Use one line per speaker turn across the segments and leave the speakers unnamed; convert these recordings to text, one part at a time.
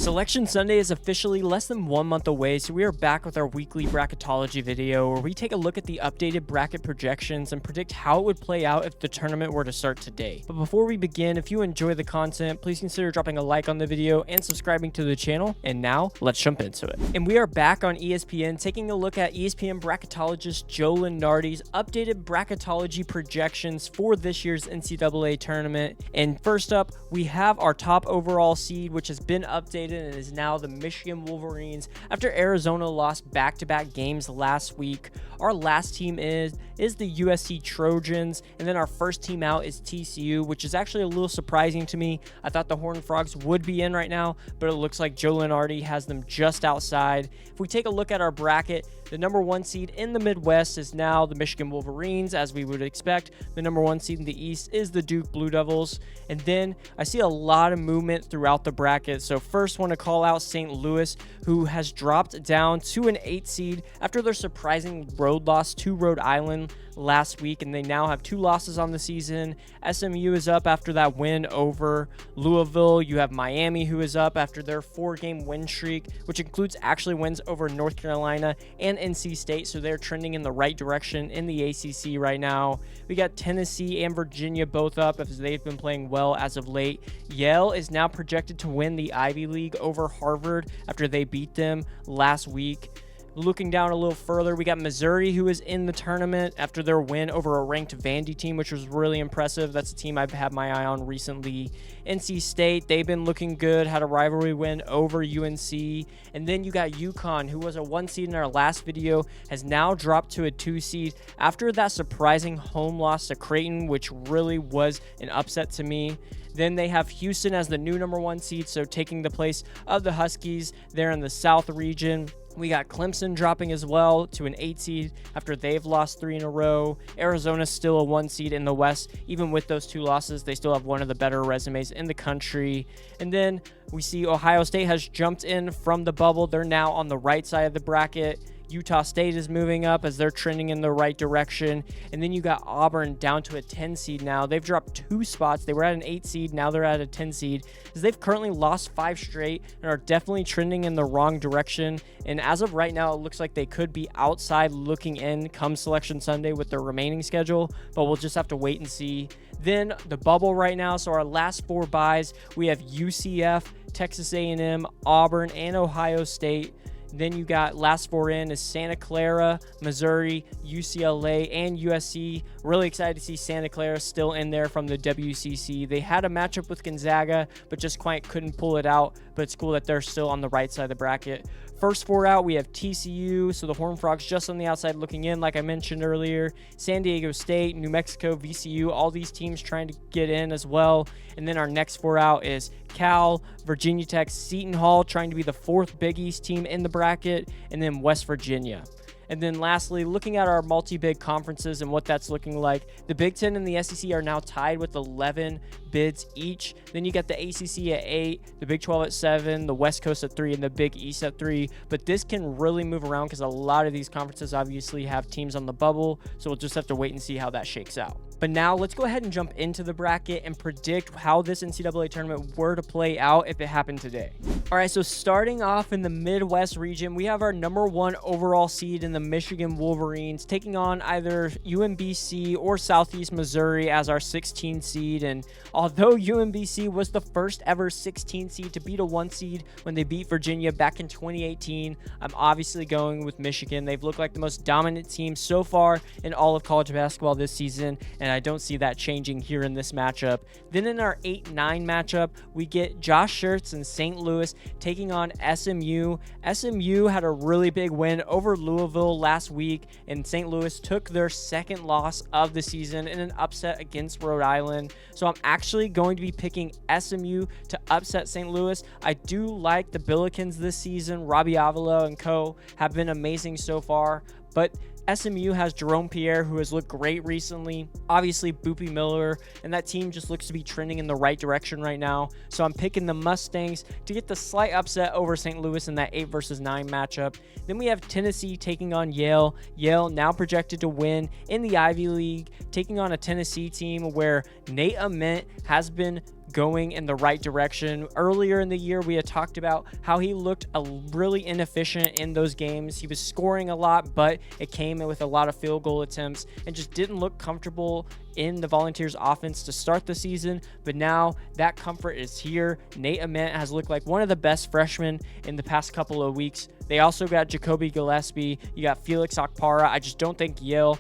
Selection Sunday is officially less than 1 month away, so we are back with our weekly bracketology video where we take a look at the updated bracket projections and predict how it would play out if the tournament were to start today. But before we begin, if you enjoy the content, please consider dropping a like on the video and subscribing to the channel. And now, let's jump into it. And we are back on ESPN taking a look at ESPN Bracketologist Joe Lunardi's updated bracketology projections for this year's NCAA Tournament. And first up, we have our top overall seed, which has been updated and is now the Michigan Wolverines after Arizona lost back-to-back games last week. Our last team is the USC Trojans, and then our first team out is TCU, which is actually a little surprising to me. I thought the Horned Frogs would be in right now, but it looks like Joe Lunardi has them just outside. If we take a look at our bracket, the number 1 seed in the Midwest is now the Michigan Wolverines, as we would expect. The number 1 seed in the East is the Duke Blue Devils. And then I see a lot of movement throughout the bracket. So first, want to call out St. Louis, who has dropped down to an 8 seed after their surprising road loss to Rhode Island last week, and they now have 2 losses on the season. SMU is up after that win over Louisville. You have Miami, who is up after their 4-game win streak, which includes actually wins over North Carolina and NC State, so they're trending in the right direction in the ACC right now. We got Tennessee and Virginia both up as they've been playing well as of late. Yale is now projected to win the Ivy League over Harvard after they beat them last week. Looking down a little further, we got Missouri, who is in the tournament after their win over a ranked Vandy team, which was really impressive. That's a team I've had my eye on recently. NC State, they've been looking good, had a rivalry win over UNC. And then you got UConn, who was a 1 seed in our last video, has now dropped to a 2 seed after that surprising home loss to Creighton, which really was an upset to me. Then they have Houston as the new number 1 seed, so taking the place of the Huskies there in the South region. We got Clemson dropping as well to an 8 seed after they've lost 3 in a row. Arizona's still a 1 seed in the West. Even with those 2 losses, they still have one of the better resumes in the country. And then we see Ohio State has jumped in from the bubble. They're now on the right side of the bracket. Utah State is moving up as they're trending in the right direction. And then you got Auburn down to a 10 seed now. They've dropped 2 spots. They were at an 8 seed. Now they're at a 10 seed as they've currently lost 5 straight and are definitely trending in the wrong direction. And as of right now, it looks like they could be outside looking in come Selection Sunday with their remaining schedule, but we'll just have to wait and see. Then the bubble right now. So our last 4 buys, we have UCF, Texas A&M, Auburn, and Ohio State. Then you got last 4 in is Santa Clara, Missouri, UCLA, and USC. Really excited to see Santa Clara still in there from the WCC. They had a matchup with Gonzaga, but just quite couldn't pull it out. But it's cool that they're still on the right side of the bracket. First 4 out, we have TCU, so the Horned Frogs just on the outside looking in, like I mentioned earlier. San Diego State, New Mexico, VCU, all these teams trying to get in as well. And then our next 4 out is Cal, Virginia Tech, Seton Hall trying to be the 4th Big East team in the bracket, and then West Virginia. And then lastly, looking at our multi-bid conferences and what that's looking like, the Big Ten and the SEC are now tied with 11 bids each. Then you got the ACC at 8, the Big 12 at 7, the West Coast at 3, and the Big East at 3. But this can really move around because a lot of these conferences obviously have teams on the bubble, so we'll just have to wait and see how that shakes out. But now let's go ahead and jump into the bracket and predict how this NCAA tournament were to play out if it happened today. All right, so starting off in the Midwest region, we have our number 1 overall seed in the Michigan Wolverines taking on either UMBC or Southeast Missouri as our 16 seed. And although UMBC was the first ever 16 seed to beat a 1 seed when they beat Virginia back in 2018, I'm obviously going with Michigan. They've looked like the most dominant team so far in all of college basketball this season, and I don't see that changing here in this matchup. Then in our 8-9 matchup, we get Josh Schertz and St. Louis taking on SMU. SMU had a really big win over Louisville last week, and St. Louis took their 2nd loss of the season in an upset against Rhode Island. So I'm actually going to be picking SMU to upset St. Louis. I do like the Billikens this season. Robbie Avila and co have been amazing so far, but SMU has Jerome Pierre, who has looked great recently. Obviously, Boopy Miller, and that team just looks to be trending in the right direction right now. So I'm picking the Mustangs to get the slight upset over St. Louis in that 8 versus 9 matchup. Then we have Tennessee taking on Yale. Yale now projected to win in the Ivy League, taking on a Tennessee team where Nate Ament has been going in the right direction. Earlier in the year, we had talked about how he looked really inefficient in those games. He was scoring a lot, but it came in with a lot of field goal attempts and just didn't look comfortable in the Volunteers offense to start the season. But now that comfort is here. Nate Ament has looked like one of the best freshmen in the past couple of weeks. They also got Jacoby Gillespie. You got Felix Okpara. I just don't think Yale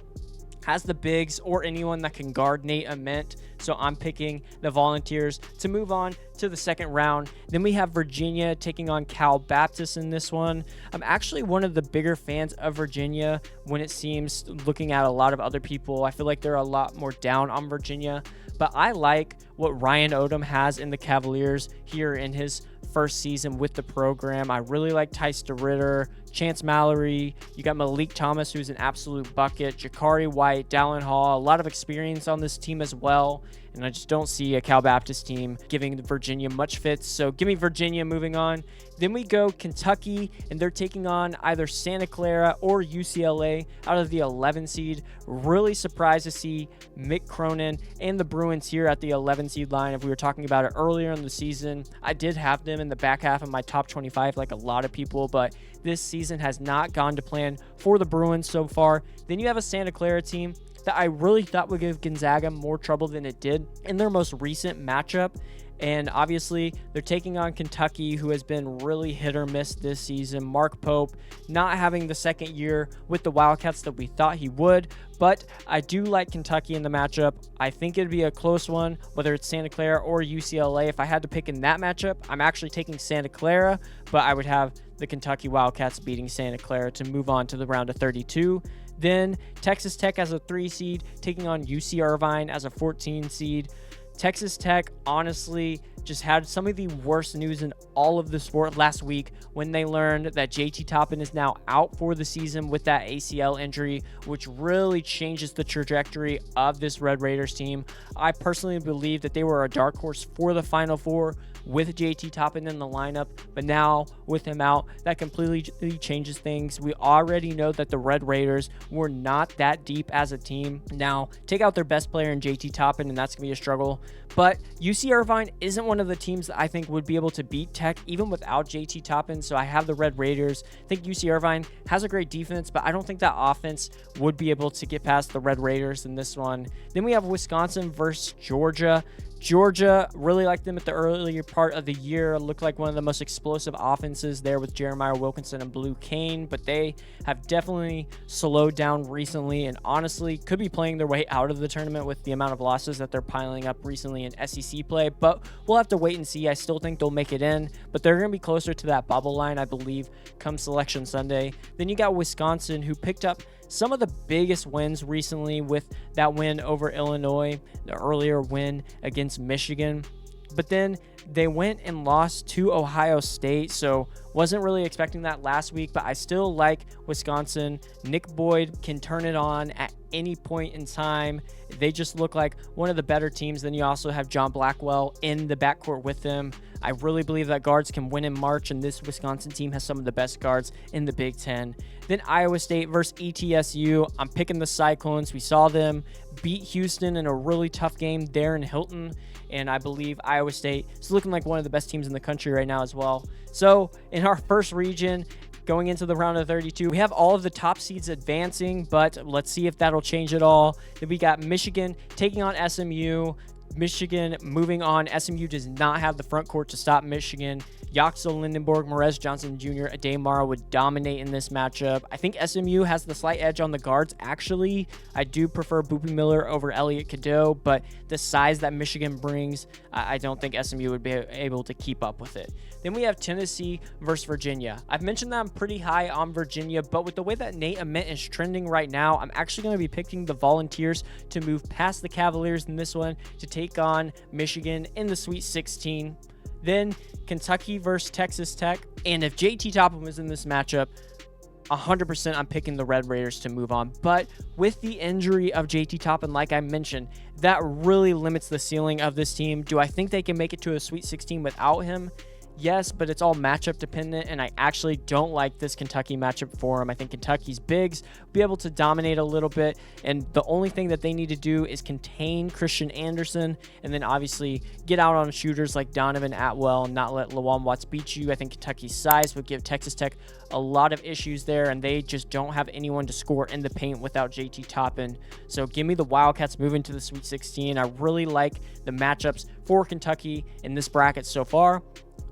has the bigs or anyone that can guard Nate Ament. So I'm picking the Volunteers to move on to the second round. Then we have Virginia taking on Cal Baptist in this one. I'm actually one of the bigger fans of Virginia when it seems, looking at a lot of other people, I feel like they're a lot more down on Virginia. But I like what Ryan Odom has in the Cavaliers here in his first season with the program. I really like Tice DeRitter, Chance Mallory. You got Malik Thomas, who's an absolute bucket, Jakari White, Dallin Hall, a lot of experience on this team as well. And I just don't see a Cal Baptist team giving Virginia much fits. So give me Virginia moving on. Then we go Kentucky, and they're taking on either Santa Clara or UCLA out of the 11 seed. Really surprised to see Mick Cronin and the Bruins here at the 11 seed line. If we were talking about it earlier in the season, I did have them in the back half of my top 25 like a lot of people, but this season has not gone to plan for the Bruins so far. Then you have a Santa Clara team that I really thought would give Gonzaga more trouble than it did in their most recent matchup. And obviously, they're taking on Kentucky, who has been really hit or miss this season. Mark Pope not having the second year with the Wildcats that we thought he would. But I do like Kentucky in the matchup. I think it'd be a close one, whether it's Santa Clara or UCLA. If I had to pick in that matchup, I'm actually taking Santa Clara, but I would have the Kentucky Wildcats beating Santa Clara to move on to the round of 32. Then Texas Tech as a 3 seed, taking on UC Irvine as a 14 seed. Texas Tech honestly just had some of the worst news in all of the sport last week when they learned that JT Toppin is now out for the season with that ACL injury, which really changes the trajectory of this Red Raiders team. I personally believe that they were a dark horse for the Final Four with JT Toppin in the lineup, but now with him out, that completely changes things. We already know that the Red Raiders were not that deep as a team. Now, take out their best player in JT Toppin, and that's going to be a struggle. But UC Irvine isn't one of the teams that I think would be able to beat Tech, even without JT Toppin, so I have the Red Raiders. I think UC Irvine has a great defense, but I don't think that offense would be able to get past the Red Raiders in this one. Then we have Wisconsin versus Georgia. Georgia, really liked them at the earlier part of the year. Looked like one of the most explosive offenses there with Jeremiah Wilkinson and Blue Kane, but they have definitely slowed down recently and honestly could be playing their way out of the tournament with the amount of losses that they're piling up recently in SEC play, but we'll have to wait and see. I still think they'll make it in, but they're going to be closer to that bubble line, I believe, come Selection Sunday. Then you got Wisconsin, who picked up some of the biggest wins recently with that win over Illinois, the earlier win against Michigan. But then they went and lost to Ohio State, so wasn't really expecting that last week, but I still like Wisconsin. Nick Boyd can turn it on at any point in time. They just look like one of the better teams. Then you also have John Blackwell in the backcourt with them. I really believe that guards can win in March, and this Wisconsin team has some of the best guards in the Big Ten. Then Iowa State versus ETSU. I'm picking the Cyclones. We saw them beat Houston in a really tough game there in Hilton, and I believe Iowa State is looking like one of the best teams in the country right now as well. So in our first region, going into the round of 32, we have all of the top seeds advancing, but let's see if that'll change at all. Then we got Michigan taking on SMU. Michigan moving on. SMU does not have the front court to stop Michigan. Yaxel Lindenborg, Morez Johnson Jr., Ade Mara would dominate in this matchup. I think SMU has the slight edge on the guards, actually. I do prefer Boopy Miller over Elliot Cadeau, but the size that Michigan brings, I don't think SMU would be able to keep up with it. Then we have Tennessee versus Virginia. I've mentioned that I'm pretty high on Virginia, but with the way that Nate Ament is trending right now, I'm actually going to be picking the Volunteers to move past the Cavaliers in this one to take on Michigan in the Sweet 16. Then Kentucky versus Texas Tech. And if JT Toppin was in this matchup, 100% I'm picking the Red Raiders to move on. But with the injury of JT Toppin, like I mentioned, that really limits the ceiling of this team. Do I think they can make it to a Sweet 16 without him? Yes, but it's all matchup dependent, and I actually don't like this Kentucky matchup for them. I think Kentucky's bigs will be able to dominate a little bit, and the only thing that they need to do is contain Christian Anderson, and then obviously get out on shooters like Donovan Atwell and not let Lawan Watts beat you. I think Kentucky's size would give Texas Tech a lot of issues there, and they just don't have anyone to score in the paint without JT Toppin. So give me the Wildcats moving to the Sweet 16. I really like the matchups for Kentucky in this bracket so far.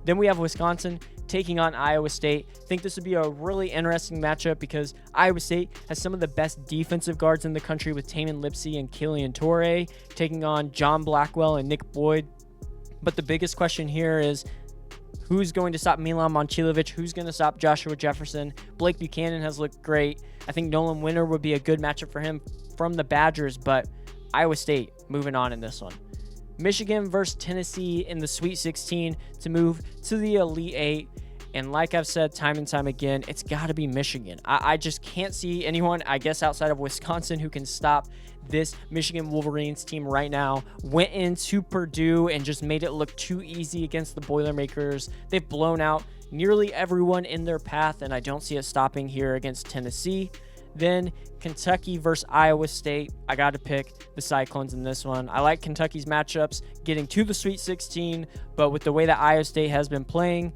Then we have Wisconsin taking on Iowa State. I think this would be a really interesting matchup because Iowa State has some of the best defensive guards in the country with Tamin Lipsey and Killian Torrey taking on John Blackwell and Nick Boyd. But the biggest question here is who's going to stop Milan Momcilovic? Who's going to stop Joshua Jefferson? Blake Buchanan has looked great. I think Nolan Winter would be a good matchup for him from the Badgers, but Iowa State moving on in this one. Michigan versus Tennessee in the Sweet 16 to move to the Elite 8. And like I've said time and time again, it's got to be Michigan. I just can't see anyone, I guess, outside of Wisconsin who can stop this Michigan Wolverines team right now. Went into Purdue and just made it look too easy against the Boilermakers. They've blown out nearly everyone in their path, and I don't see it stopping here against Tennessee. Then Kentucky versus Iowa State. I got to pick the Cyclones in this one. I like Kentucky's matchups getting to the Sweet 16, but with the way that Iowa State has been playing,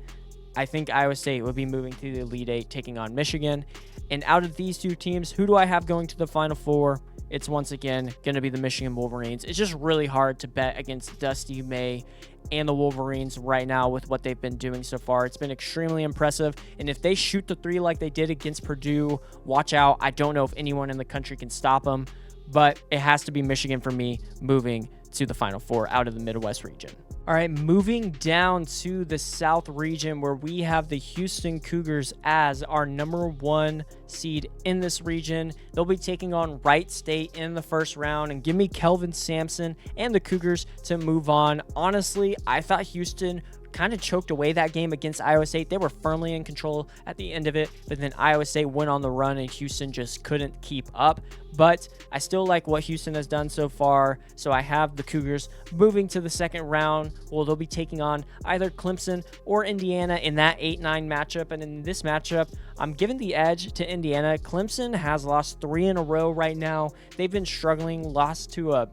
I think Iowa State will be moving to the Elite 8, taking on Michigan. And out of these two teams, who do I have going to the Final Four? It's once again going to be the Michigan Wolverines. It's just really hard to bet against Dusty May and the Wolverines right now with what they've been doing so far. It's been extremely impressive. And if they shoot the three like they did against Purdue, watch out. I don't know if anyone in the country can stop them, but it has to be Michigan for me moving to the Final Four out of the Midwest region. All right, moving down to the South region where we have the Houston Cougars as our #1 seed in this region. They'll be taking on Wright State in the first round, and give me Kelvin Sampson and the Cougars to move on. Honestly, I thought Houston kind of choked away that game against Iowa State. They were firmly in control at the end of it, but then Iowa State went on the run and Houston just couldn't keep up. But I still like what Houston has done so far, so I have the Cougars moving to the second round. Well, they'll be taking on either Clemson or Indiana in that 8-9 matchup, and in this matchup, I'm giving the edge to Indiana. Clemson has lost 3 in a row right now. They've been struggling, lost to a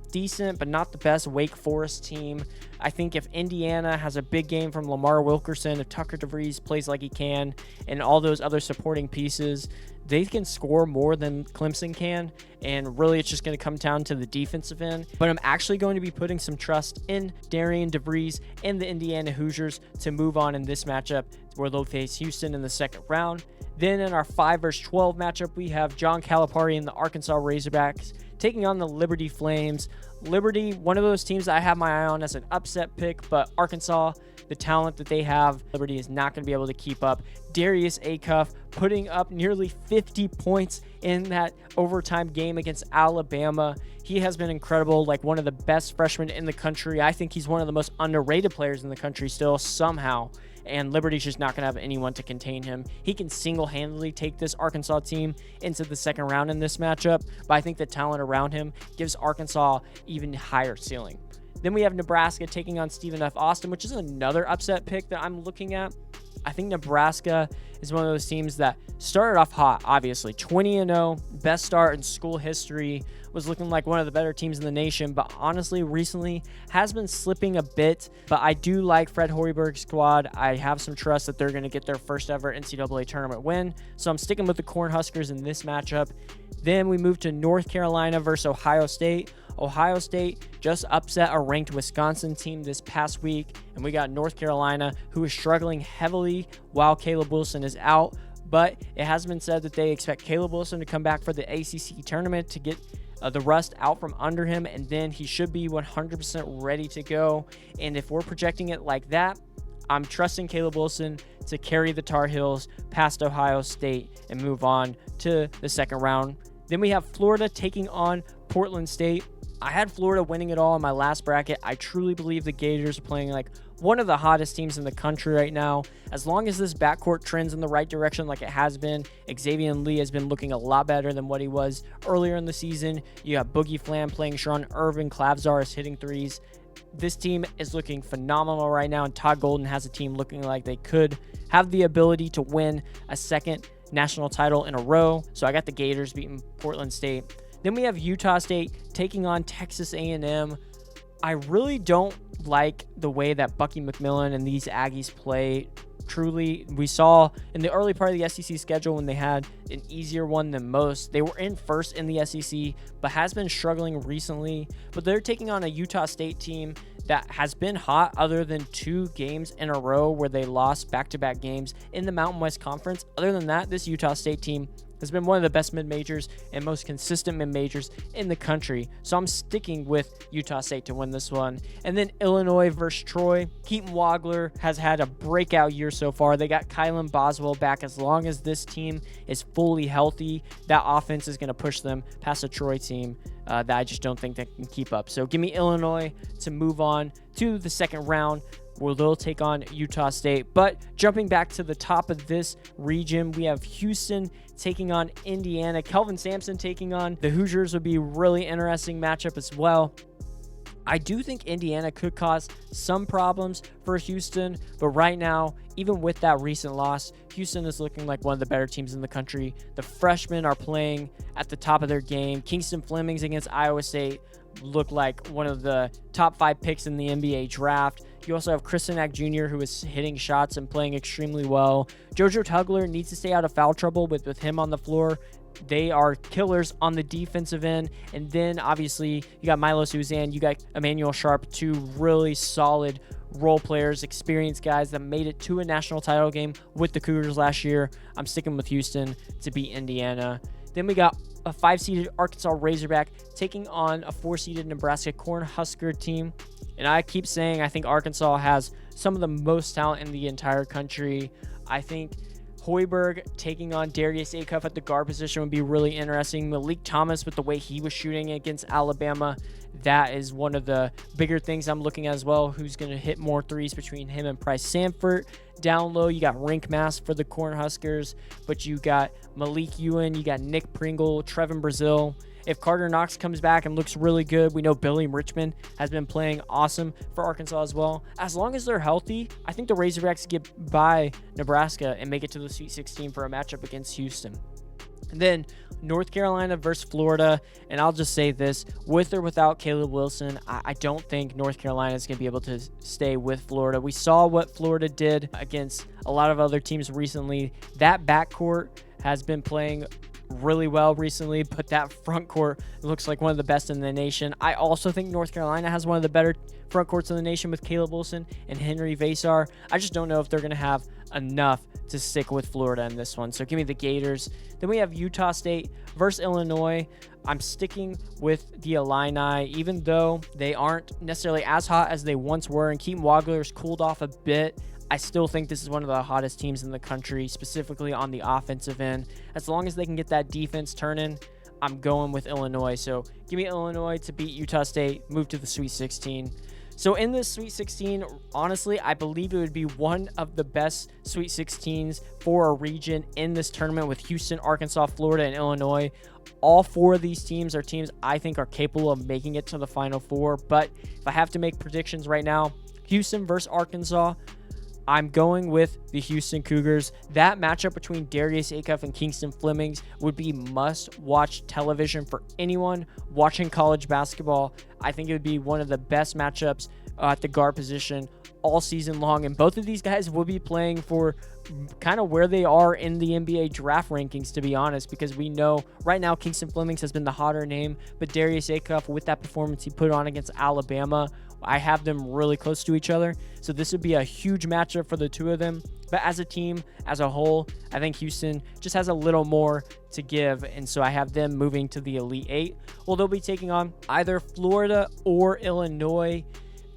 decent but not the best Wake Forest team. I think if Indiana has a big game from Lamar Wilkerson, if Tucker DeVries plays like he can, and all those other supporting pieces, they can score more than Clemson can, and really it's just going to come down to the defensive end. But I'm actually going to be putting some trust in Darian DeVries and the Indiana Hoosiers to move on in this matchup where they'll face Houston in the second round. Then in our 5 versus 12 matchup, we have John Calipari and the Arkansas Razorbacks taking on the Liberty Flames. Liberty, one of those teams that I have my eye on as an upset pick, but Arkansas, the talent that they have, Liberty is not going to be able to keep up. Darius Acuff putting up nearly 50 points in that overtime game against Alabama. He has been incredible, like one of the best freshmen in the country. I think he's one of the most underrated players in the country still somehow, and Liberty's just not going to have anyone to contain him. He can single-handedly take this Arkansas team into the second round in this matchup, but I think the talent around him gives Arkansas even higher ceiling. Then we have Nebraska taking on Stephen F. Austin, which is another upset pick that I'm looking at. I think Nebraska is one of those teams that started off hot, obviously. 20-0, best start in school history, was looking like one of the better teams in the nation, but honestly, recently has been slipping a bit. But I do like Fred Hoiberg's squad. I have some trust that they're going to get their first ever NCAA tournament win, so I'm sticking with the Cornhuskers in this matchup. Then we move to North Carolina versus Ohio State. Ohio State just upset a ranked Wisconsin team this past week, and we got North Carolina, who is struggling heavily while Caleb Wilson is out. But it has been said that they expect Caleb Wilson to come back for the ACC tournament to get the rust out from under him, and then he should be 100% ready to go. And if we're projecting it like that, I'm trusting Caleb Wilson to carry the Tar Heels past Ohio State and move on to the second round. Then we have Florida taking on Portland State. I had Florida winning it all in my last bracket. I truly believe the Gators are playing like one of the hottest teams in the country right now. As long as this backcourt trends in the right direction like it has been, Xavier Lee has been looking a lot better than what he was earlier in the season. You have Boogie Flam playing Sharon Irvin, Clavzar is hitting threes. This team is looking phenomenal right now, and Todd Golden has a team looking like they could have the ability to win a second national title in a row. So I got the Gators beating Portland State. Then we have Utah State taking on Texas A&M. I really don't like the way that Bucky McMillan and these Aggies play. Truly, we saw in the early part of the SEC schedule when they had an easier one than most. They were in first in the SEC, but has been struggling recently. But they're taking on a Utah State team that has been hot other than 2 games in a row where they lost back-to-back games in the Mountain West Conference. Other than that, this Utah State team has been one of the best mid-majors and most consistent mid-majors in the country. So I'm sticking with Utah State to win this one. And then Illinois versus Troy. Keaton Wagler has had a breakout year so far. They got Kylan Boswell back. As long as this team is fully healthy, that offense is going to push them past a Troy team that I just don't think they can keep up. So give me Illinois to move on to the second round, where they'll take on Utah State. But jumping back to the top of this region, we have Houston taking on Indiana. Kelvin Sampson taking on the Hoosiers would be a really interesting matchup as well. I do think Indiana could cause some problems for Houston, but right now, even with that recent loss, Houston is looking like one of the better teams in the country. The freshmen are playing at the top of their game. Kingston Flemings against Iowa State looked like one of the top 5 picks in the NBA draft. You also have Kristanak Jr., who is hitting shots and playing extremely well. JoJo Tugler needs to stay out of foul trouble with him on the floor. They are killers on the defensive end. And then, obviously, you got Milo Suzanne, you got Emmanuel Sharp, 2 really solid role players, experienced guys that made it to a national title game with the Cougars last year. I'm sticking with Houston to beat Indiana. Then we got a 5-seeded Arkansas Razorback taking on a 4-seeded Nebraska Cornhusker team. And I keep saying I think Arkansas has some of the most talent in the entire country. I think Hoiberg taking on Darius Acuff at the guard position would be really interesting. Malik Thomas with the way he was shooting against Alabama, that is one of the bigger things I'm looking at as well. Who's going to hit more threes between him and Price Sanford? Down low, you got Rink Mass for the Cornhuskers, but you got Malik Ewan, you got Nick Pringle, Trevin Brazil. If Carter Knox comes back and looks really good, we know Billy Richmond has been playing awesome for Arkansas as well. As long as they're healthy, I think the Razorbacks get by Nebraska and make it to the Sweet 16 for a matchup against Houston. And then North Carolina versus Florida, and I'll just say this, with or without Caleb Wilson, I don't think North Carolina is going to be able to stay with Florida. We saw what Florida did against a lot of other teams recently. That backcourt has been playing really well recently, but that front court looks like one of the best in the nation. I also think North Carolina has one of the better front courts in the nation with Caleb Wilson and Henry Vasar. I just don't know if they're going to have enough to stick with Florida in this one. So give me the Gators. Then we have Utah State versus Illinois. I'm sticking with the Illini, even though they aren't necessarily as hot as they once were, and Keaton Wagler's cooled off a bit. I still think this is one of the hottest teams in the country, specifically on the offensive end. As long as they can get that defense turning, I'm going with Illinois. So give me Illinois to beat Utah State, move to the Sweet 16. So in this Sweet 16, honestly, I believe it would be one of the best Sweet 16s for a region in this tournament with Houston, Arkansas, Florida, and Illinois. All 4 of these teams are teams I think are capable of making it to the Final Four. But if I have to make predictions right now, Houston versus Arkansas, I'm going with the Houston Cougars. That matchup between Darius Acuff and Kingston Flemings would be must-watch television for anyone watching college basketball. I think it would be one of the best matchups at the guard position all season long, and both of these guys will be playing for kind of where they are in the NBA draft rankings, to be honest, because we know right now Kingston Flemings has been the hotter name, but Darius Acuff, with that performance he put on against Alabama, I have them really close to each other. So this would be a huge matchup for the 2 of them. But as a team, as a whole, I think Houston just has a little more to give. And so I have them moving to the Elite 8. Well, they'll be taking on either Florida or Illinois.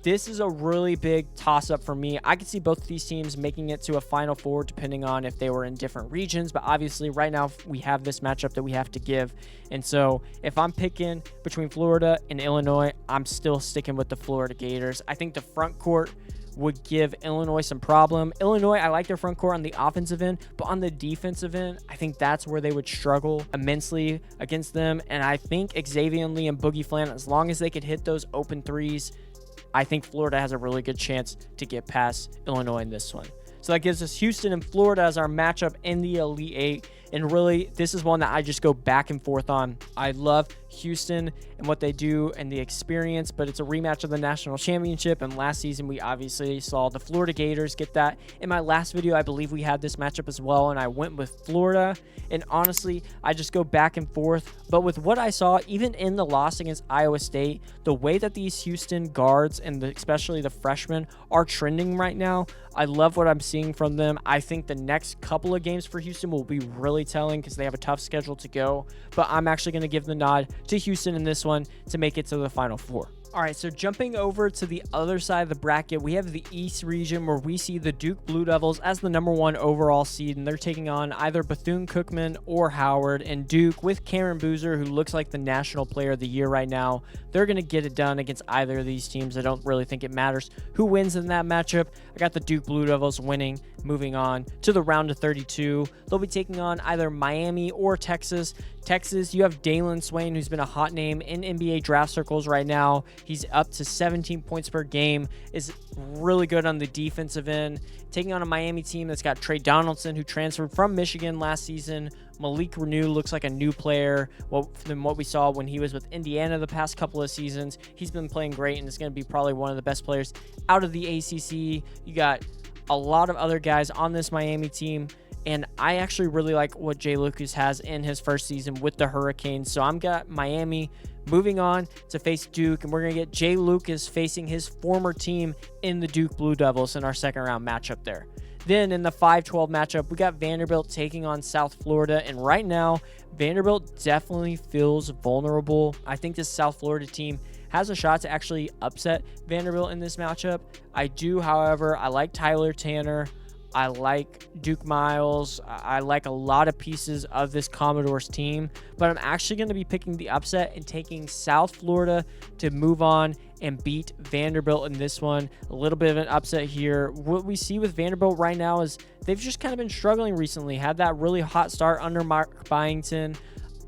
This is a really big toss-up for me. I could see both of these teams making it to a Final Four depending on if they were in different regions. But obviously right now we have this matchup that we have to give. And so if I'm picking between Florida and Illinois, I'm still sticking with the Florida Gators. I think the front court would give Illinois some problem. Illinois, I like their front court on the offensive end, but on the defensive end, I think that's where they would struggle immensely against them. And I think Xavier Lee and Boogie Flan, as long as they could hit those open threes, I think Florida has a really good chance to get past Illinois in this one. So that gives us Houston and Florida as our matchup in the Elite Eight. And really, this is one that I just go back and forth on. I love Houston and what they do and the experience, but it's a rematch of the national championship. And last season, we obviously saw the Florida Gators get that. In my last video, I believe we had this matchup as well, and I went with Florida. And honestly, I just go back and forth. But with what I saw, even in the loss against Iowa State, the way that these Houston guards and especially the freshmen are trending right now, I love what I'm seeing from them. I think the next couple of games for Houston will be really telling because they have a tough schedule to go. But I'm actually going to give the nod to Houston in this one to make it to the Final Four. All right, so jumping over to the other side of the bracket, we have the East region where we see the Duke Blue Devils as the #1 overall seed, and they're taking on either Bethune-Cookman or Howard. And Duke, with Cameron Boozer, who looks like the National Player of the Year right now, they're going to get it done against either of these teams. I don't really think it matters who wins in that matchup. I got the Duke Blue Devils winning, moving on to the round of 32. They'll be taking on either Miami or Texas. Texas, you have Dalen Swain, who's been a hot name in NBA draft circles right now. He's up to 17 points per game, is really good on the defensive end. Taking on a Miami team that's got Trey Donaldson, who transferred from Michigan last season. Malik Renew looks like a new player than what we saw when he was with Indiana the past couple of seasons. He's been playing great and is going to be probably one of the best players out of the ACC. You got a lot of other guys on this Miami team. And I actually really like what Jay Lucas has in his first season with the Hurricanes. So I'm got Miami moving on to face Duke, and we're going to get Jay Lucas facing his former team in the Duke Blue Devils in our second round matchup there. Then in the 5-12 matchup, we got Vanderbilt taking on South Florida. And right now, Vanderbilt definitely feels vulnerable. I think this South Florida team has a shot to actually upset Vanderbilt in this matchup. I do, however, I like Tyler Tanner. I like Duke Miles. I like a lot of pieces of this Commodores team, but I'm actually going to be picking the upset and taking South Florida to move on and beat Vanderbilt in this one. A little bit of an upset here. What we see with Vanderbilt right now is they've just kind of been struggling recently. Had that really hot start under Mark Byington.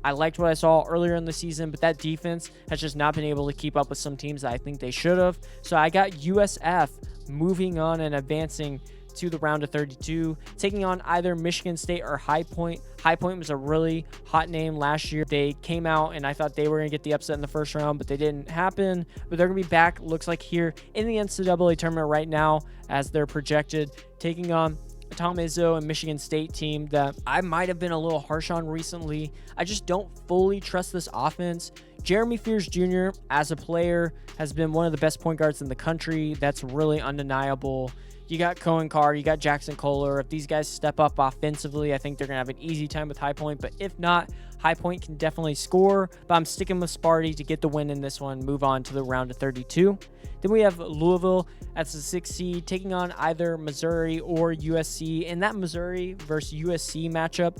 I liked what I saw earlier in the season, but that defense has just not been able to keep up with some teams that I think they should have. So I got USF moving on and advancing to the round of 32, taking on either Michigan State or High Point. High Point was a really hot name last year. They came out and I thought they were going to get the upset in the first round, but they didn't happen. But they're going to be back, looks like, here in the NCAA tournament right now as they're projected, taking on a Tom Izzo and Michigan State team that I might have been a little harsh on recently. I just don't fully trust this offense. Jeremy Fears Jr. as a player has been one of the best point guards in the country. That's really undeniable. You got Cohen Carr, you got Jackson Kohler. If these guys step up offensively, I think they're going to have an easy time with High Point. But if not, High Point can definitely score. But I'm sticking with Sparty to get the win in this one, move on to the round of 32. Then we have Louisville as the 6th seed, taking on either Missouri or USC. In that Missouri versus USC matchup,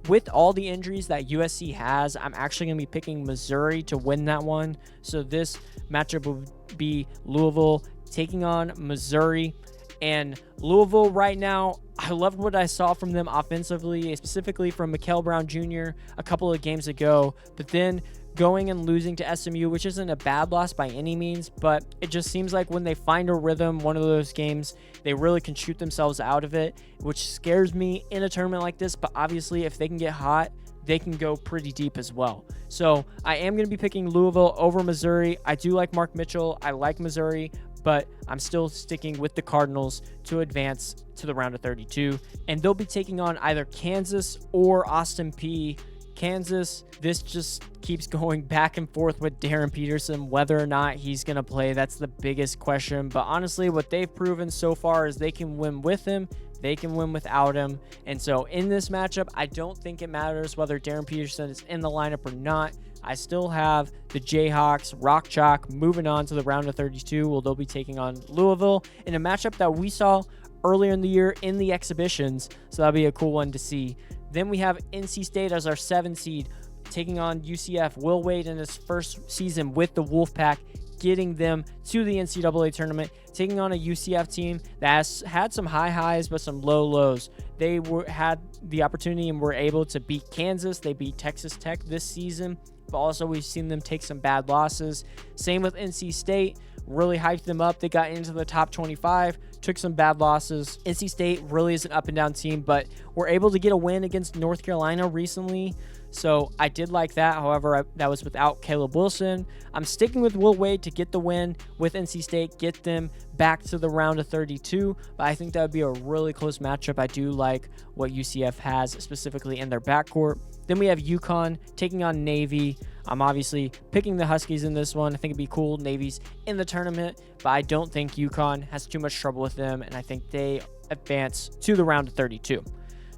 with all the injuries that USC has, I'm actually going to be picking Missouri to win that one. So this matchup would be Louisville taking on Missouri. And Louisville right now, I loved what I saw from them offensively, specifically from Mikael Brown Jr. a couple of games ago. But then going and losing to SMU, which isn't a bad loss by any means, but it just seems like when they find a rhythm, one of those games, they really can shoot themselves out of it, which scares me in a tournament like this. But obviously, if they can get hot, they can go pretty deep as well. So I am going to be picking Louisville over Missouri. I do like Mark Mitchell. I like Missouri, but I'm still sticking with the Cardinals to advance to the round of 32. And they'll be taking on either Kansas or Austin Peay. Kansas, this just keeps going back and forth with Darren Peterson. Whether or not he's going to play, that's the biggest question. But honestly, what they've proven so far is they can win with him. They can win without him. And so in this matchup, I don't think it matters whether Darren Peterson is in the lineup or not. I still have the Jayhawks, Rock Chalk, moving on to the round of 32. Well, they'll be taking on Louisville in a matchup that we saw earlier in the year in the exhibitions. So that'll be a cool one to see. Then we have NC State as our 7th seed, taking on UCF. Will Wade in his first season with the Wolfpack, getting them to the NCAA tournament, taking on a UCF team that has had some high highs but some low lows. They had the opportunity and were able to beat Kansas. They beat Texas Tech this season, but also we've seen them take some bad losses. Same with NC State. really hyped them up. They got into the top 25, took some bad losses. NC State really is an up and down team, but were able to get a win against North Carolina recently. So I did like that. However, that was without Caleb Wilson. I'm sticking with Will Wade to get the win with NC State, get them back to the round of 32. But I think that would be a really close matchup. I do like what UCF has specifically in their backcourt. Then we have UConn taking on Navy. I'm obviously picking the Huskies in this one. I think it'd be cool. Navy's in the tournament, but I don't think UConn has too much trouble with them, and I think they advance to the round of 32.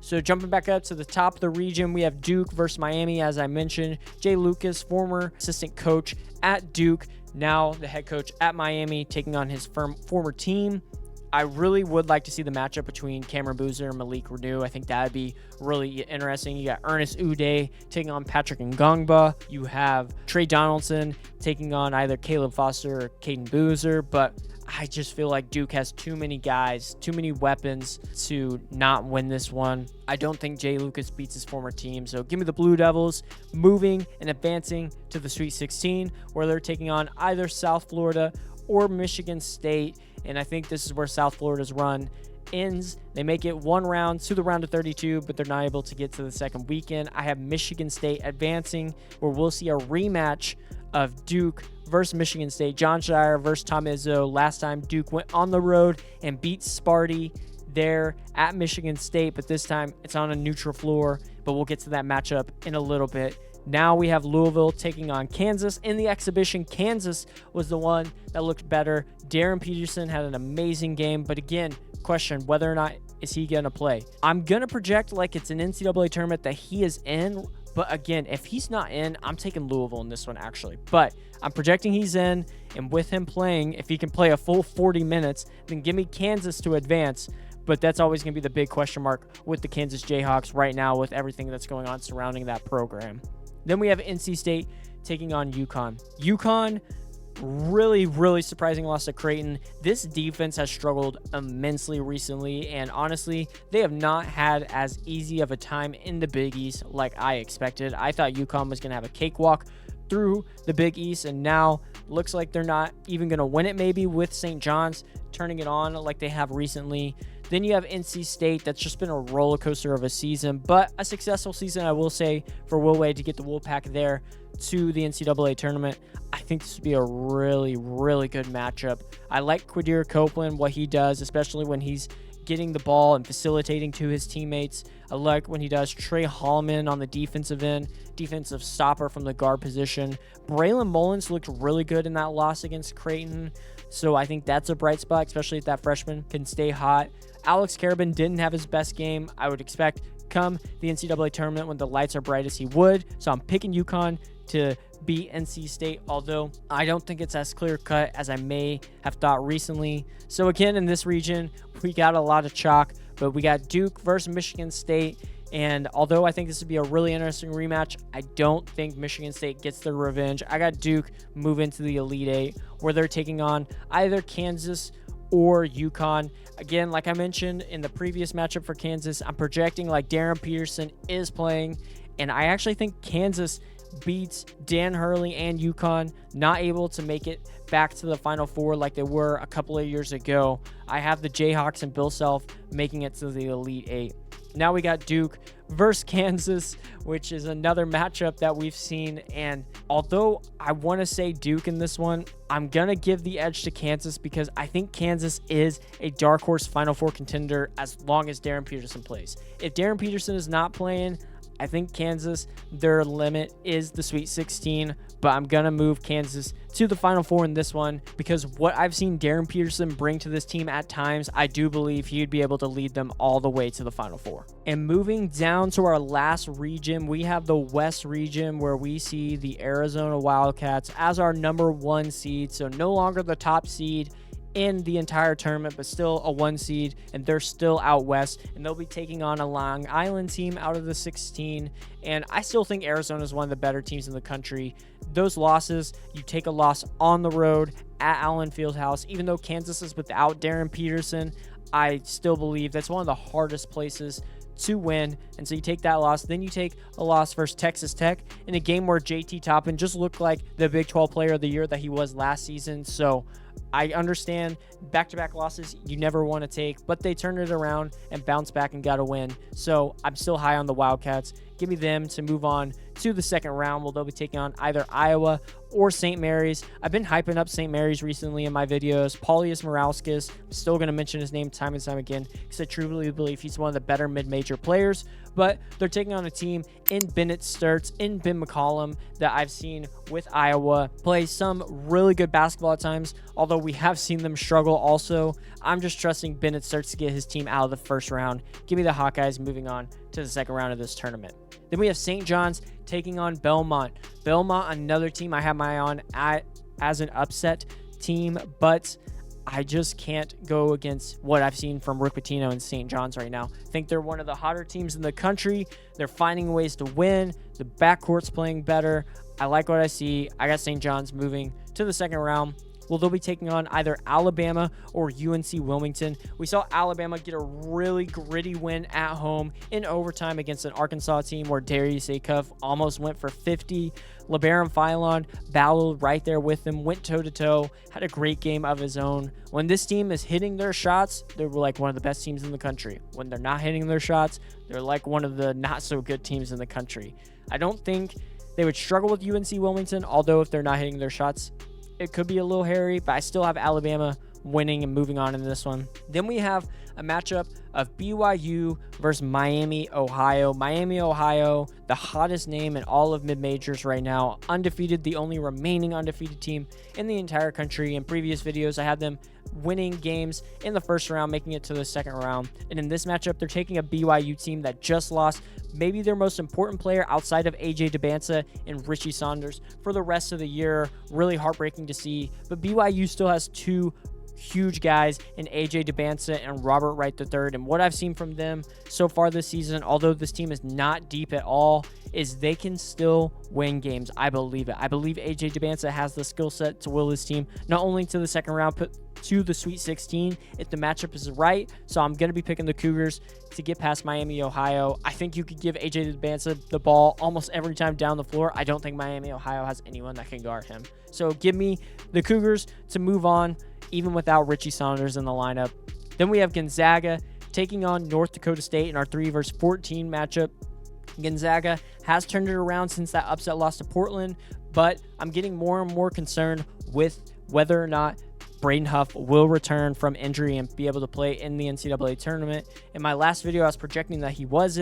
So jumping back up to the top of the region, we have Duke versus Miami. As I mentioned, Jay Lucas, former assistant coach at Duke, now the head coach at Miami, taking on his former team. I really would like to see the matchup between Cameron Boozer and Malik Renew. I think that would be really interesting. You got Ernest Uday taking on Patrick Ngongba. You have Trey Donaldson taking on either Caleb Foster or Caden Boozer, but I just feel like Duke has too many guys, too many weapons to not win this one. I don't think Jay Lucas beats his former team, so give me the Blue Devils moving and advancing to the Sweet 16, where they're taking on either South Florida or Michigan State, and I think this is where South Florida's run ends. They make it one round to the round of 32, but they're not able to get to the second weekend. I have Michigan State advancing, where we'll see a rematch of Duke versus Michigan State. John Shire versus Tom Izzo. Last time Duke went on the road and beat Sparty there at Michigan State, but this time it's on a neutral floor, but we'll get to that matchup in a little bit. Now we have Louisville taking on Kansas. In the exhibition, Kansas was the one that looked better. Darren Peterson had an amazing game, but again, question whether or not is he going to play. I'm going to project like it's an NCAA tournament that he is in, but again, if he's not in, I'm taking Louisville in this one actually. But I'm projecting he's in, and with him playing, if he can play a full 40 minutes, then give me Kansas to advance. But that's always going to be the big question mark with the Kansas Jayhawks right now with everything that's going on surrounding that program. Then we have NC State taking on UConn. UConn, really surprising loss to Creighton. This defense has struggled immensely recently, and honestly, they have not had as easy of a time in the Big East like I expected. I thought UConn was going to have a cakewalk through the Big East, and now looks like they're not even going to win it maybe with St. John's turning it on like they have recently. Then you have NC State. That's just been a roller coaster of a season, but a successful season, I will say, for Will Wade to get the Wolfpack there to the NCAA tournament. I think this would be a really good matchup. I like Quadir Copeland, what he does, especially when he's getting the ball and facilitating to his teammates. I like when he does. Trey Hallman on the defensive end, defensive stopper from the guard position. Braylon Mullins looked really good in that loss against Creighton, so I think that's a bright spot, especially if that freshman can stay hot. Alex Karabin didn't have his best game. I would expect come the NCAA tournament when the lights are brightest, he would. So I'm picking UConn to beat NC State, although I don't think it's as clear-cut as I may have thought recently. So again, in this region, we got a lot of chalk, but we got Duke versus Michigan State. And although I think this would be a really interesting rematch, I don't think Michigan State gets their revenge. I got Duke move into the Elite Eight, where they're taking on either Kansas or UConn. Again, like I mentioned in the previous matchup for Kansas, I'm projecting like Darren Peterson is playing, and I actually think Kansas beats Dan Hurley and UConn, not able to make it back to the Final Four like they were a couple of years ago. I have the Jayhawks and Bill Self making it to the Elite Eight. Now we got Duke versus Kansas, which is another matchup that we've seen. And although I want to say Duke in this one, I'm going to give the edge to Kansas because I think Kansas is a dark horse Final Four contender as long as Darren Peterson plays. If Darren Peterson is not playing, I think Kansas, their limit is the Sweet 16, but I'm going to move Kansas to the Final Four in this one because what I've seen Darren Peterson bring to this team at times, I do believe he'd be able to lead them all the way to the Final Four. And moving down to our last region, we have the West region where we see the Arizona Wildcats as our number 1 seed, so no longer the top seed in the entire tournament, but still a 1 seed, and they're still out west, and they'll be taking on a Long Island team out of the 16, and I still think Arizona is one of the better teams in the country. Those losses, you take a loss on the road at Allen Fieldhouse, even though Kansas is without Darren Peterson, I still believe that's one of the hardest places to win, and so you take that loss. Then you take a loss versus Texas Tech in a game where JT Toppin just looked like the Big 12 player of the year that he was last season, so I understand back-to-back losses you never want to take, but they turned it around and bounced back and got a win. So I'm still high on the Wildcats. Give me them to move on to the second round, where they'll be taking on either Iowa or St. Mary's. I've been hyping up St. Mary's recently in my videos. Paulius Morauskas, I'm still going to mention his name time and time again because I truly believe he's one of the better mid-major players. But they're taking on a team in Bennett Sturts, in Ben McCollum, that I've seen with Iowa play some really good basketball at times, although we have seen them struggle also. I'm just trusting Bennett Sturts to get his team out of the first round. Give me the Hawkeyes moving on to the second round of this tournament. Then we have St. John's taking on Belmont. Belmont, another team I have my eye on as an upset team, but I just can't go against what I've seen from Rick Pitino and St. John's right now. I think they're one of the hotter teams in the country. They're finding ways to win. The backcourt's playing better. I like what I see. I got St. John's moving to the second round. Well, they'll be taking on either Alabama or UNC Wilmington. We saw Alabama get a really gritty win at home in overtime against an Arkansas team where Darius Acuff almost went for 50. LeBaron Philon battled right there with him, went toe-to-toe, had a great game of his own. When this team is hitting their shots, they're like one of the best teams in the country. When they're not hitting their shots, they're like one of the not-so-good teams in the country. I don't think they would struggle with UNC Wilmington, although if they're not hitting their shots, it could be a little hairy, but I still have Alabama winning and moving on in this one. Then we have a matchup of BYU versus Miami, Ohio. Miami, Ohio, the hottest name in all of mid-majors right now. Undefeated, the only remaining undefeated team in the entire country. In previous videos, I had them winning games in the first round, making it to the second round. And in this matchup, they're taking a BYU team that just lost maybe their most important player outside of AJ DeBanza and Richie Saunders for the rest of the year. Really heartbreaking to see, but BYU still has two huge guys in AJ DeBanza and Robert Wright III. And what I've seen from them so far this season, although this team is not deep at all, is they can still win games. I believe it. I believe AJ DeBanza has the skill set to will his team not only to the second round, but to the Sweet 16 if the matchup is right. So I'm going to be picking the Cougars to get past Miami, Ohio. I think you could give AJ DeBanza the ball almost every time down the floor. I don't think Miami, Ohio has anyone that can guard him. So give me the Cougars to move on, even without Richie Saunders in the lineup. Then we have Gonzaga taking on North Dakota State in our 3 versus 14 matchup. Gonzaga has turned it around since that upset loss to Portland, but I'm getting more and more concerned with whether or not Braden Huff will return from injury and be able to play in the NCAA tournament. In my last video, I was projecting that he was.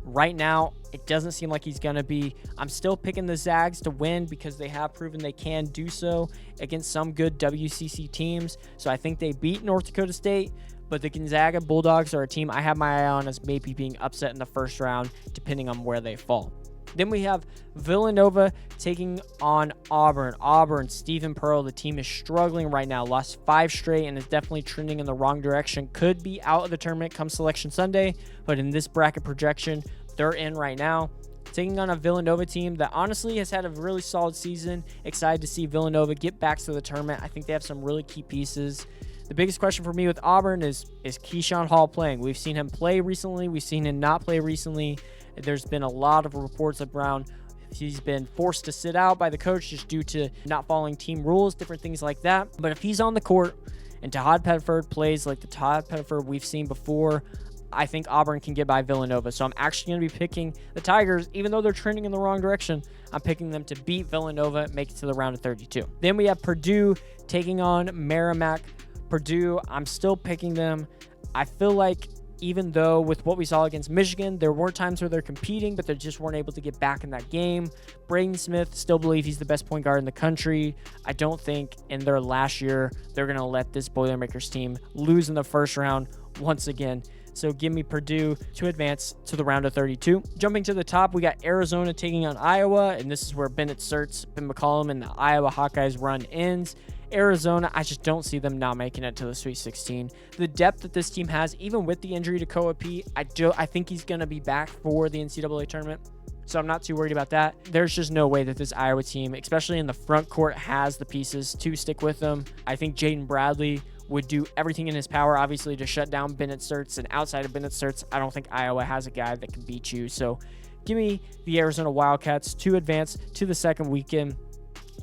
Right now, it doesn't seem like he's going to be. I'm still picking the Zags to win because they have proven they can do so against some good WCC teams. So I think they beat North Dakota State, but the Gonzaga Bulldogs are a team I have my eye on as maybe being upset in the first round, depending on where they fall. Then we have Villanova taking on Auburn. Auburn, Stephen Pearl, the team is struggling right now. Lost 5 straight and is definitely trending in the wrong direction. Could be out of the tournament come Selection Sunday, but in this bracket projection, they're in right now. Taking on a Villanova team that honestly has had a really solid season. Excited to see Villanova get back to the tournament. I think they have some really key pieces. The biggest question for me with Auburn is Keyshawn Hall playing? We've seen him play recently. We've seen him not play recently. There's been a lot of reports around he's been forced to sit out by the coach just due to not following team rules, different things like that. But if he's on the court and Todd Pettiford plays like the Todd Pettiford we've seen before, I think Auburn can get by Villanova. So I'm actually going to be picking the Tigers, even though they're trending in the wrong direction. I'm picking them to beat Villanova, make it to the round of 32. Then we have Purdue taking on Merrimack. Purdue, I'm still picking them. I feel like even though with what we saw against Michigan, there were times where they're competing, but they just weren't able to get back in that game. Braden Smith, still believe he's the best point guard in the country. I don't think in their last year, they're going to let this Boilermakers team lose in the first round once again. So give me Purdue to advance to the round of 32. Jumping to the top, we got Arizona taking on Iowa, and this is where Bennett Sturts, Ben McCollum, and the Iowa Hawkeyes run ends. Arizona, I just don't see them not making it to the Sweet 16. The depth that this team has, even with the injury to Koa P, I think he's going to be back for the NCAA tournament. So I'm not too worried about that. There's just no way that this Iowa team, especially in the front court, has the pieces to stick with them. I think Jaden Bradley would do everything in his power, obviously, to shut down Bennett Sturts. And outside of Bennett Sturts, I don't think Iowa has a guy that can beat you. So give me the Arizona Wildcats to advance to the second weekend.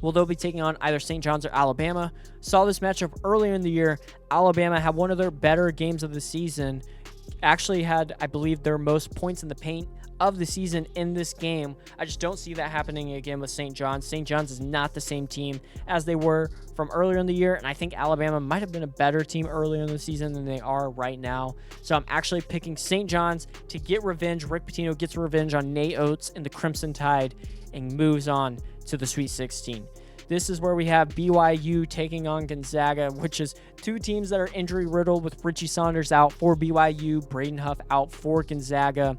Well, they'll be taking on either St. John's or Alabama. Saw this matchup earlier in the year. Alabama had one of their better games of the season. Actually had, I believe, their most points in the paint of the season in this game. I just don't see that happening again with St. John's. St. John's is not the same team as they were from earlier in the year, and I think Alabama might have been a better team earlier in the season than they are right now. So I'm actually picking St. John's to get revenge. Rick Pitino gets revenge on Nate Oates and the Crimson Tide and moves on to the Sweet 16. This is where we have BYU taking on Gonzaga, which is two teams that are injury-riddled with Richie Saunders out for BYU, Braden Huff out for Gonzaga.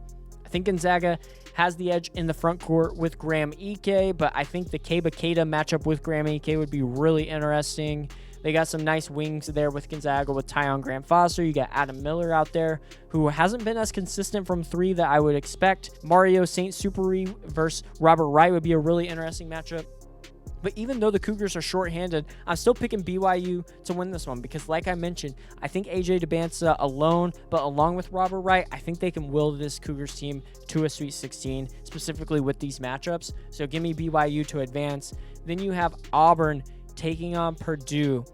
I think Gonzaga has the edge in the front court with Graham Ike, but I think the Keba Keita matchup with Graham Ike would be really interesting. They got some nice wings there with Gonzaga with Tyon Grant Foster. You got Adam Miller out there, who hasn't been as consistent from three that I would expect. Mario St. Superi versus Robert Wright would be a really interesting matchup. But even though the Cougars are shorthanded, I'm still picking BYU to win this one because, like I mentioned, I think AJ DeBanza alone, but along with Robert Wright, I think they can will this Cougars team to a Sweet 16, specifically with these matchups. So give me BYU to advance. Then you have Auburn taking on Purdue.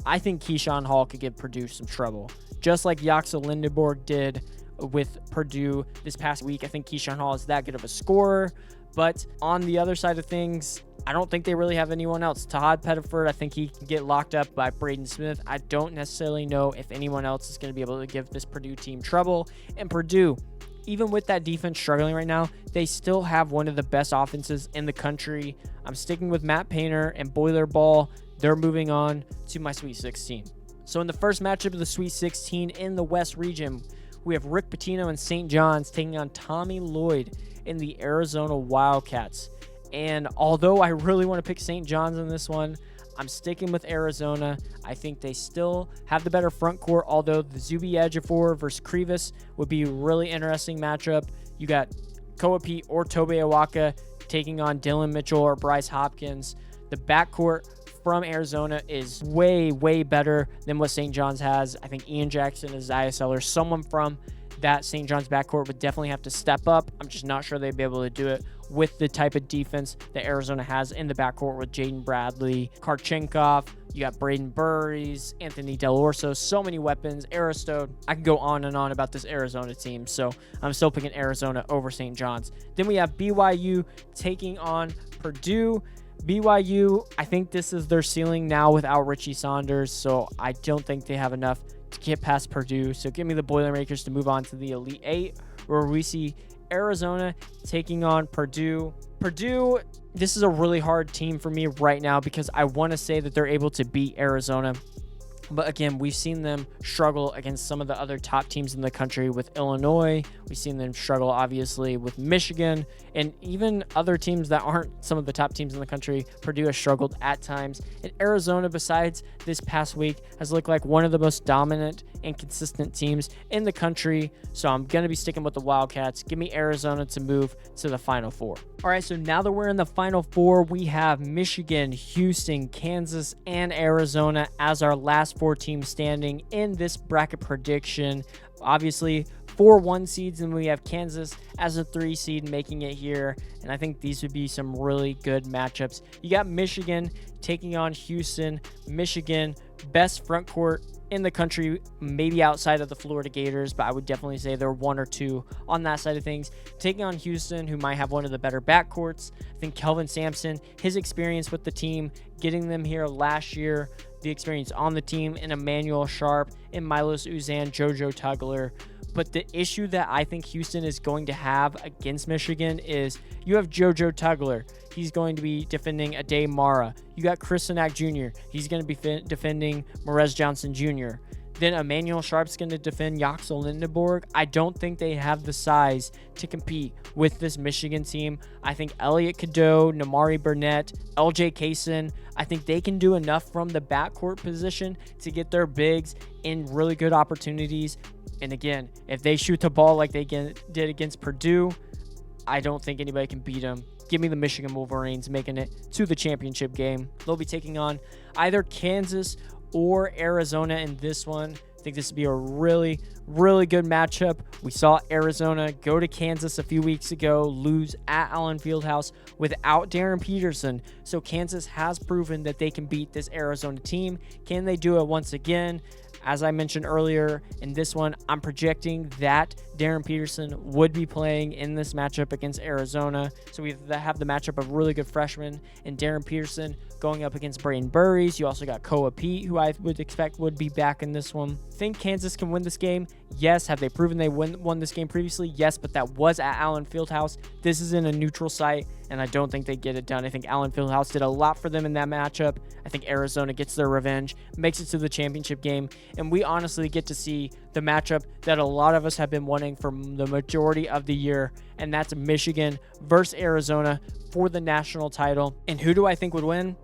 I think Keyshawn Hall could give Purdue some trouble, just like Yaxel Lindenborg did with Purdue this past week. I think Keyshawn Hall is that good of a scorer. But on the other side of things, I don't think they really have anyone else. Tahad Pettiford, I think he can get locked up by Braden Smith. I don't necessarily know if anyone else is going to be able to give this Purdue team trouble. And Purdue, even with that defense struggling right now, they still have one of the best offenses in the country. I'm sticking with Matt Painter and Boiler Ball. They're moving on to my Sweet 16. So in the first matchup of the Sweet 16 in the West region, we have Rick Pitino and St. John's taking on Tommy Lloyd in the Arizona Wildcats. And although I really want to pick St. John's in this one, I'm sticking with Arizona. I think they still have the better front court, although the Zuby Ejiofor versus Krivas would be a really interesting matchup. You got Koapi or Tobe Awaka taking on Dylan Mitchell or Bryce Hopkins. The backcourt from Arizona is way, way better than what St. John's has. I think Ian Jackson, Isaiah Sellers, someone from that St. John's backcourt would definitely have to step up. I'm just not sure they'd be able to do it with the type of defense that Arizona has in the backcourt with Jaden Bradley, Karchenkov. You got Braden Burries, Anthony Del Orso, so many weapons, Aristode. I can go on and on about this Arizona team, so I'm still picking Arizona over St. John's. Then we have BYU taking on Purdue. BYU, I think this is their ceiling now without Richie Saunders, so I don't think they have enough to get past Purdue. So give me the Boilermakers to move on to the Elite Eight, where we see Arizona taking on Purdue. Purdue, this is a really hard team for me right now because I want to say that they're able to beat Arizona. But again, we've seen them struggle against some of the other top teams in the country with Illinois. We've seen them struggle, obviously, with Michigan and even other teams that aren't some of the top teams in the country. Purdue has struggled at times. And Arizona, besides this past week, has looked like one of the most dominant and consistent teams in the country. So I'm going to be sticking with the Wildcats. Give me Arizona to move to the Final Four. All right, so now that we're in the Final Four, we have Michigan, Houston, Kansas, and Arizona as our last four teams standing in this bracket prediction. Obviously, 4 1 seeds, and we have Kansas as a 3 seed making it here. And I think these would be some really good matchups. You got Michigan taking on Houston. Michigan, best front court in the country, maybe outside of the Florida Gators, but I would definitely say they're 1 or 2 on that side of things. Taking on Houston, who might have one of the better backcourts. I think Kelvin Sampson, his experience with the team, getting them here last year, the experience on the team, and Emmanuel Sharp, and Milos Uzan, JoJo Tugler. But the issue that I think Houston is going to have against Michigan is you have JoJo Tugler. He's going to be defending Ade Mara. You got Chris Sinak Jr. He's going to be defending Morez Johnson Jr. Then Emmanuel Sharp's going to defend Yaxel Lindenborg. I don't think they have the size to compete with this Michigan team. I think Elliot Cadeau, Namari Burnett, LJ Kaysen, I think they can do enough from the backcourt position to get their bigs in really good opportunities. And again, if they shoot the ball like they did against Purdue, I don't think anybody can beat them. Give me the Michigan Wolverines making it to the championship game. They'll be taking on either Kansas or Arizona in this one. I think this would be a really, really good matchup. We saw Arizona go to Kansas a few weeks ago, lose at Allen Fieldhouse without Darren Peterson. So Kansas has proven that they can beat this Arizona team. Can they do it once again? As I mentioned earlier, in this one, I'm projecting that Darren Peterson would be playing in this matchup against Arizona. So we have the matchup of really good freshmen and Darren Peterson going up against Braden Burries. You also got Koa Pete, who I would expect would be back in this one. Think Kansas can win this game? Yes. Have they proven they won this game previously? Yes, but that was at Allen Fieldhouse. This is in a neutral site, and I don't think they get it done. I think Allen Fieldhouse did a lot for them in that matchup. I think Arizona gets their revenge, makes it to the championship game, and we honestly get to see the matchup that a lot of us have been wanting for the majority of the year, and that's Michigan versus Arizona for the national title. And who do I think would win?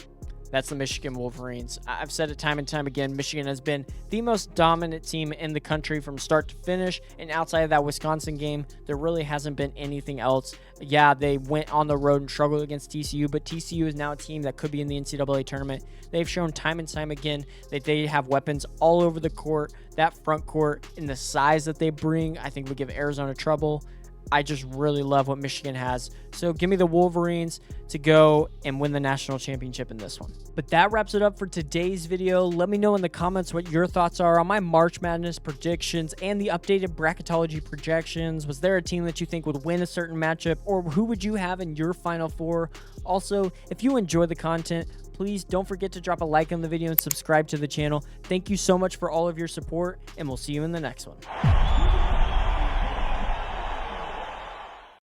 That's the Michigan Wolverines. I've said it time and time again, Michigan has been the most dominant team in the country from start to finish, and outside of that Wisconsin game, there really hasn't been anything else. Yeah, they went on the road and struggled against TCU, but TCU is now a team that could be in the NCAA tournament. They've shown time and time again that they have weapons all over the court. That front court and the size that they bring, I think would give Arizona trouble. I just really love what Michigan has. So give me the Wolverines to go and win the national championship in this one. But that wraps it up for today's video. Let me know in the comments what your thoughts are on my March Madness predictions and the updated bracketology projections. Was there a team that you think would win a certain matchup, or who would you have in your Final Four? Also, if you enjoy the content, please don't forget to drop a like on the video and subscribe to the channel. Thank you so much for all of your support, and we'll see you in the next one.